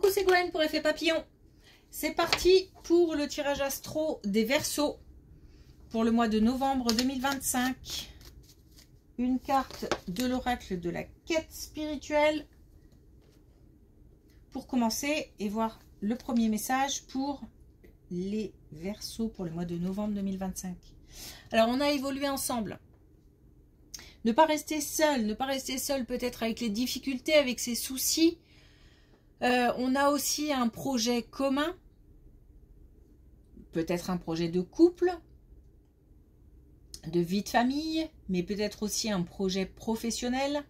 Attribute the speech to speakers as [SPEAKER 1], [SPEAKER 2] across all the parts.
[SPEAKER 1] Coucou, c'est Gwen pour Effet Papillon. C'est parti pour le tirage astro des Verseaux pour le mois de novembre 2025. Une carte de l'oracle de la quête spirituelle pour commencer et voir le premier message pour les Verseaux pour le mois de novembre 2025. Alors, on a évolué ensemble. Ne pas rester seul peut-être avec les difficultés, avec ses soucis. On a aussi un projet commun, peut-être un projet de couple, de vie de famille, mais peut-être aussi un projet professionnel.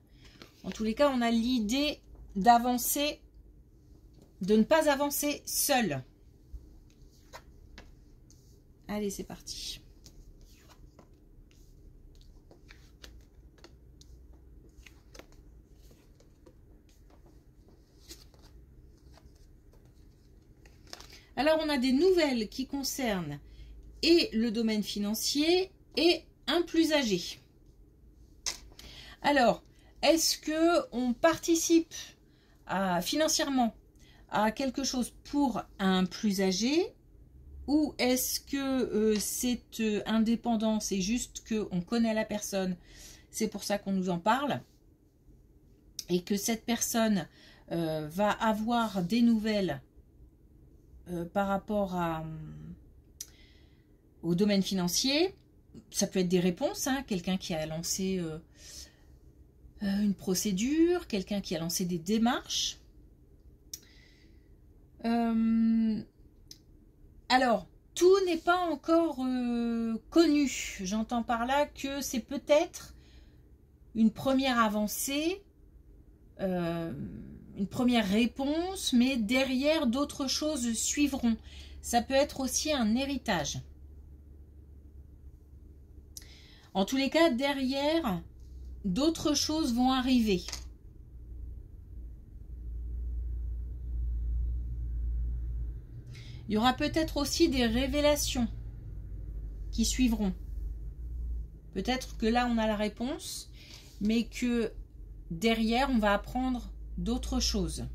[SPEAKER 1] En tous les cas, on a l'idée d'avancer, de ne pas avancer seul. Allez, c'est parti. Alors, on a des nouvelles qui concernent et le domaine financier et un plus âgé. Alors, est-ce que on participe financièrement à quelque chose pour un plus âgé ou est-ce que c'est indépendant, c'est juste qu'on connaît la personne, c'est pour ça qu'on nous en parle et que cette personne va avoir des nouvelles par rapport au domaine financier. Ça peut être des réponses, hein, quelqu'un qui a lancé une procédure, quelqu'un qui a lancé des démarches. Alors, tout n'est pas encore connu. J'entends par là que c'est peut-être une première avancée, une première réponse, mais derrière d'autres choses suivront. Ça peut être aussi un héritage. En tous les cas, derrière, d'autres choses vont arriver. Il y aura peut-être aussi des révélations qui suivront. Peut-être que là, on a la réponse, mais que derrière, on va apprendre d'autres choses.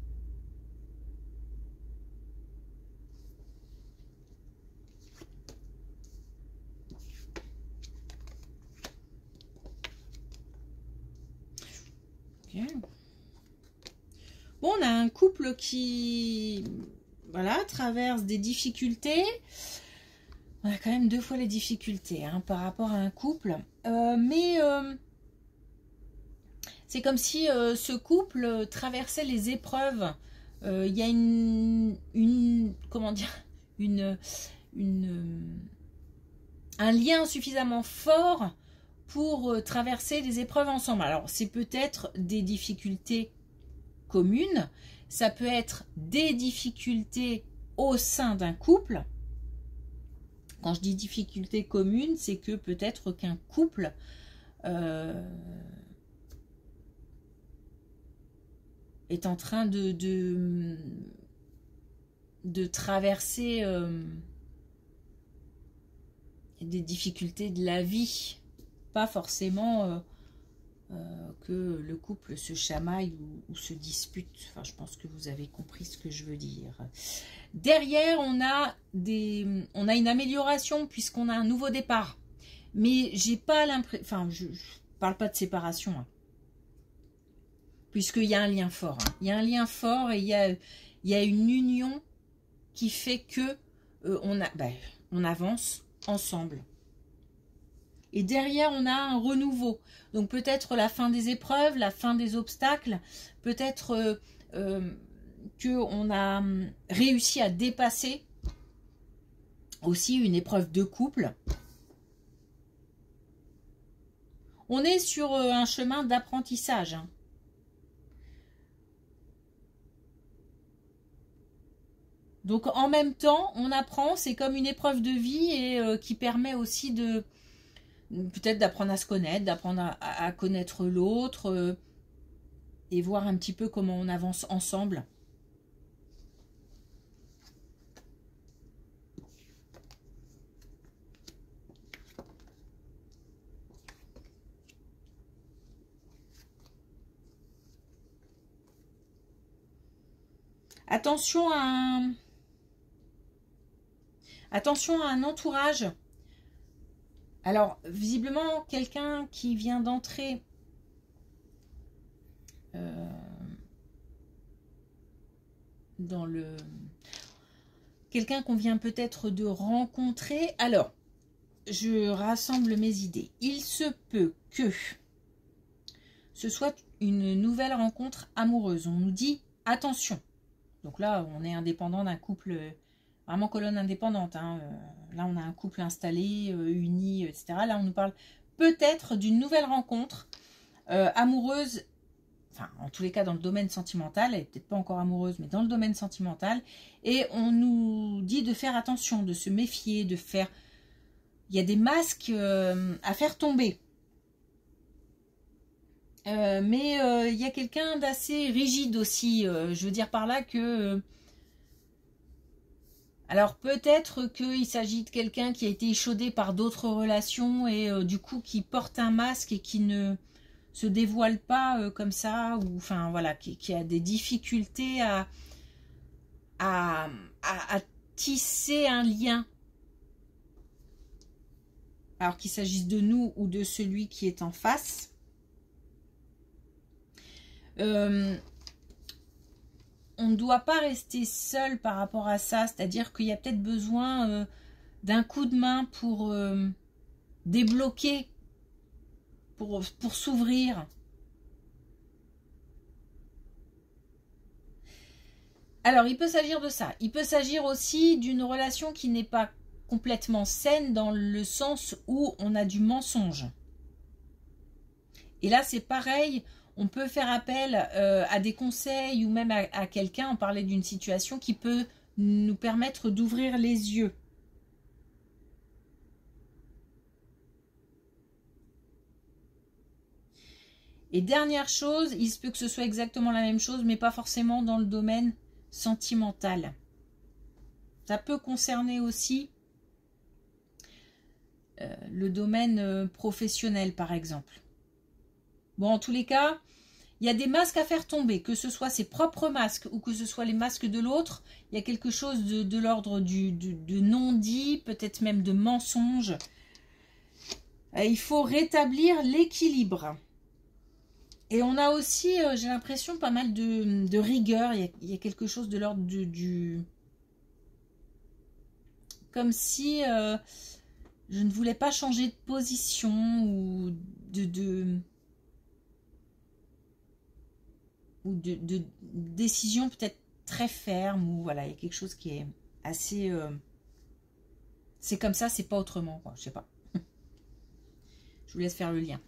[SPEAKER 1] Okay. Bon, on a un couple qui, voilà, traverse des difficultés. On a quand même 2 fois les difficultés hein, par rapport à un couple. Mais c'est comme si ce couple traversait les épreuves. Il y a comment dire, un lien suffisamment fort pour traverser les épreuves ensemble. Alors, c'est peut-être des difficultés communes, ça peut être des difficultés au sein d'un couple. Quand je dis difficultés communes, c'est que peut-être qu'un couple est en train de traverser des difficultés de la vie. Pas forcément que le couple se chamaille ou se dispute. Enfin, je pense que vous avez compris ce que je veux dire. Derrière, on a une amélioration puisqu'on a un nouveau départ. Mais j'ai pas l'impression... Enfin, je parle pas de séparation. Hein, puisqu'il y a un lien fort. Hein. Il y a un lien fort et il y a une union qui fait que on avance ensemble. Et derrière, on a un renouveau. Donc peut-être la fin des épreuves, la fin des obstacles. Peut-être qu'on a réussi à dépasser aussi une épreuve de couple. On est sur un chemin d'apprentissage. Hein. Donc en même temps, on apprend. C'est comme une épreuve de vie et qui permet aussi de... peut-être d'apprendre à se connaître, d'apprendre à connaître l'autre et voir un petit peu comment on avance ensemble. Attention à un entourage. Alors, visiblement, quelqu'un qui vient d'entrer dans le... Quelqu'un qu'on vient peut-être de rencontrer. Alors, je rassemble mes idées. Il se peut que ce soit une nouvelle rencontre amoureuse. On nous dit attention. Donc là, on est indépendant d'un couple, vraiment colonne indépendante. Hein. Là, on a un couple installé, uni, etc. Là, on nous parle peut-être d'une nouvelle rencontre amoureuse. Enfin, en tous les cas, dans le domaine sentimental, elle n'est peut-être pas encore amoureuse, mais dans le domaine sentimental. Et on nous dit de faire attention, de se méfier, de faire... Il y a des masques à faire tomber. Mais il y a quelqu'un d'assez rigide aussi. Je veux dire par là que... alors peut-être qu'il s'agit de quelqu'un qui a été échaudé par d'autres relations et du coup qui porte un masque et qui ne se dévoile pas comme ça, ou enfin voilà, qui a des difficultés à tisser un lien. Alors qu'il s'agisse de nous ou de celui qui est en face. On ne doit pas rester seul par rapport à ça, c'est-à-dire qu'il y a peut-être besoin d'un coup de main pour débloquer, pour s'ouvrir. Alors, il peut s'agir de ça. Il peut s'agir aussi d'une relation qui n'est pas complètement saine dans le sens où on a du mensonge. Et là, c'est pareil. On peut faire appel à des conseils ou même à quelqu'un. On parlait d'une situation qui peut nous permettre d'ouvrir les yeux. Et dernière chose, il se peut que ce soit exactement la même chose, mais pas forcément dans le domaine sentimental. Ça peut concerner aussi le domaine professionnel, par exemple. Bon, en tous les cas, il y a des masques à faire tomber, que ce soit ses propres masques ou que ce soit les masques de l'autre. Il y a quelque chose de l'ordre de non-dit, peut-être même de mensonge. Il faut rétablir l'équilibre. Et on a aussi, j'ai l'impression, pas mal de rigueur. Il y a quelque chose de l'ordre du... Comme si je ne voulais pas changer de position ou de décision peut-être très ferme. Ou voilà, il y a quelque chose qui est assez... c'est comme ça, c'est pas autrement, quoi. Je sais pas. Je vous laisse faire le lien.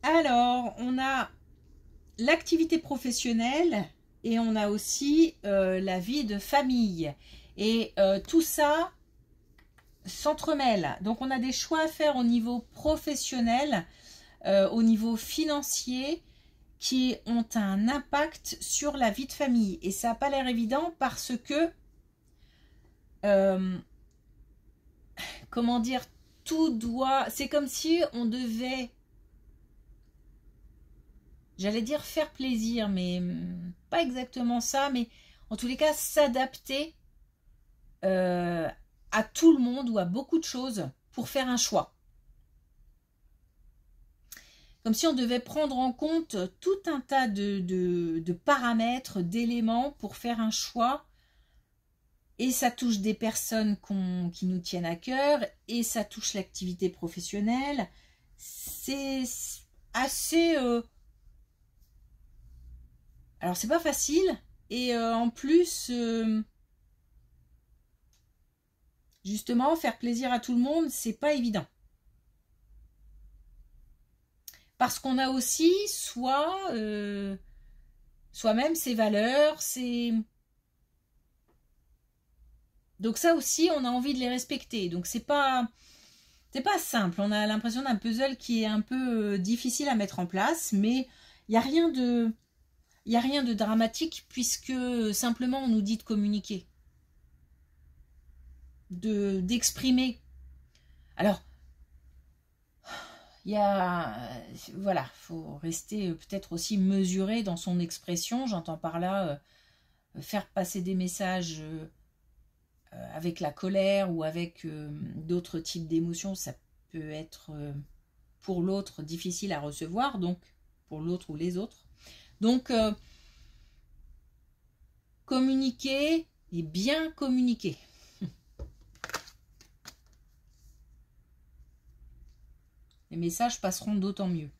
[SPEAKER 1] Alors, on a l'activité professionnelle et on a aussi la vie de famille. Et tout ça s'entremêle. Donc, on a des choix à faire au niveau professionnel, au niveau financier, qui ont un impact sur la vie de famille. Et ça n'a pas l'air évident parce que, comment dire, tout doit... C'est comme si on devait... J'allais dire faire plaisir, mais pas exactement ça, mais en tous les cas, s'adapter à tout le monde ou à beaucoup de choses pour faire un choix. Comme si on devait prendre en compte tout un tas de paramètres, d'éléments pour faire un choix. Et ça touche des personnes qui nous tiennent à cœur, et ça touche l'activité professionnelle. C'est assez... Alors, c'est pas facile. Et en plus, justement, faire plaisir à tout le monde, c'est pas évident. Parce qu'on a aussi soi-même ses valeurs, donc ça aussi, on a envie de les respecter. Donc c'est pas simple. On a l'impression d'un puzzle qui est un peu difficile à mettre en place, mais il n'y a rien de dramatique puisque simplement on nous dit de communiquer. d'exprimer. Alors, il y a, voilà, faut rester peut-être aussi mesuré dans son expression. J'entends par là faire passer des messages avec la colère ou avec d'autres types d'émotions, ça peut être pour l'autre difficile à recevoir, donc pour l'autre ou les autres. Donc, communiquer et bien communiquer. Les messages passeront d'autant mieux.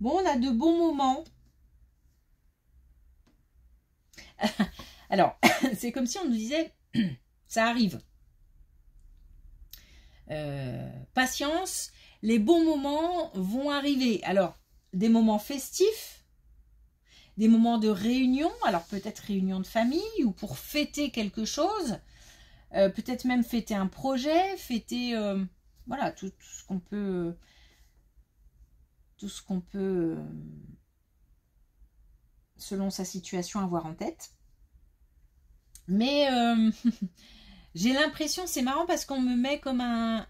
[SPEAKER 1] Bon, on a de bons moments. Alors, c'est comme si on nous disait, ça arrive. Patience, les bons moments vont arriver. Alors, des moments festifs, des moments de réunion, alors peut-être réunion de famille ou pour fêter quelque chose, peut-être même fêter un projet, fêter, voilà, tout ce qu'on peut... selon sa situation, avoir en tête. Mais j'ai l'impression, c'est marrant parce qu'on me met comme un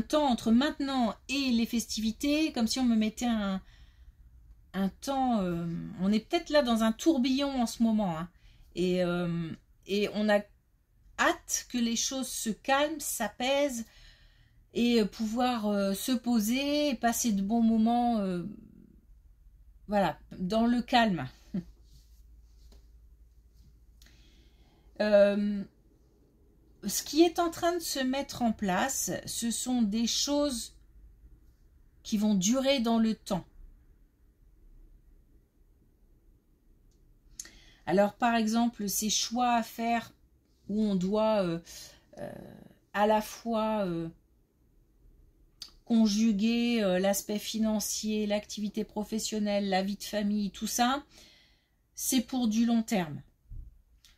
[SPEAKER 1] temps entre maintenant et les festivités, comme si on me mettait un temps... on est peut-être là dans un tourbillon en ce moment. Hein, et on a hâte que les choses se calment, s'apaisent, et pouvoir se poser et passer de bons moments voilà, dans le calme. Ce qui est en train de se mettre en place, ce sont des choses qui vont durer dans le temps. Alors par exemple, ces choix à faire où on doit à la fois conjuguer l'aspect financier, l'activité professionnelle, la vie de famille, tout ça, c'est pour du long terme.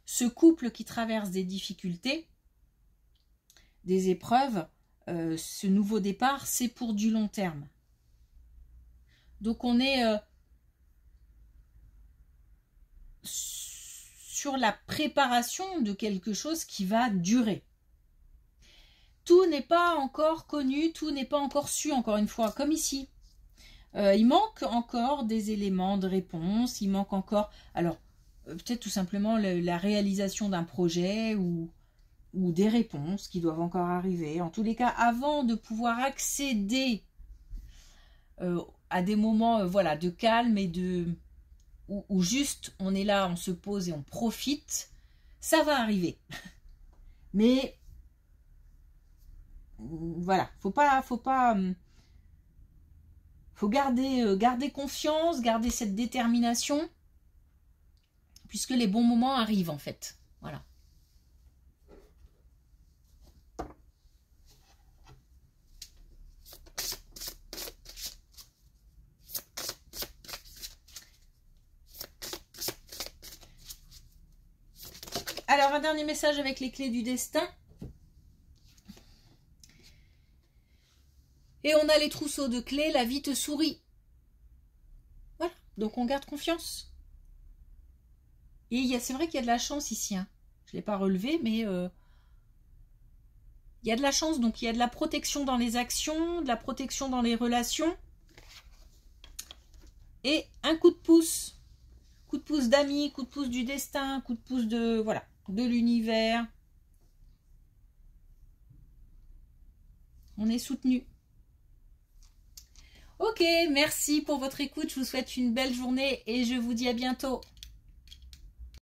[SPEAKER 1] Ce couple qui traverse des difficultés, des épreuves, ce nouveau départ, c'est pour du long terme. Donc on est sur la préparation de quelque chose qui va durer. Tout n'est pas encore connu, tout n'est pas encore su, encore une fois, comme ici. Il manque encore des éléments de réponse, il manque encore, alors peut-être tout simplement la réalisation d'un projet ou des réponses qui doivent encore arriver. En tous les cas, avant de pouvoir accéder à des moments voilà, de calme et où juste on est là, on se pose et on profite, ça va arriver. Mais voilà, faut garder confiance, garder cette détermination, puisque les bons moments arrivent en fait. Voilà. Alors, un dernier message avec les clés du destin. Et on a les trousseaux de clés, la vie te sourit. Voilà, donc on garde confiance. Et c'est vrai qu'il y a de la chance ici. Hein. Je ne l'ai pas relevé, mais il y a de la chance. Donc il y a de la protection dans les actions, de la protection dans les relations. Et un coup de pouce. Coup de pouce d'amis, coup de pouce du destin, coup de pouce de, voilà, de l'univers. On est soutenu. Ok, merci pour votre écoute. Je vous souhaite une belle journée et je vous dis à bientôt.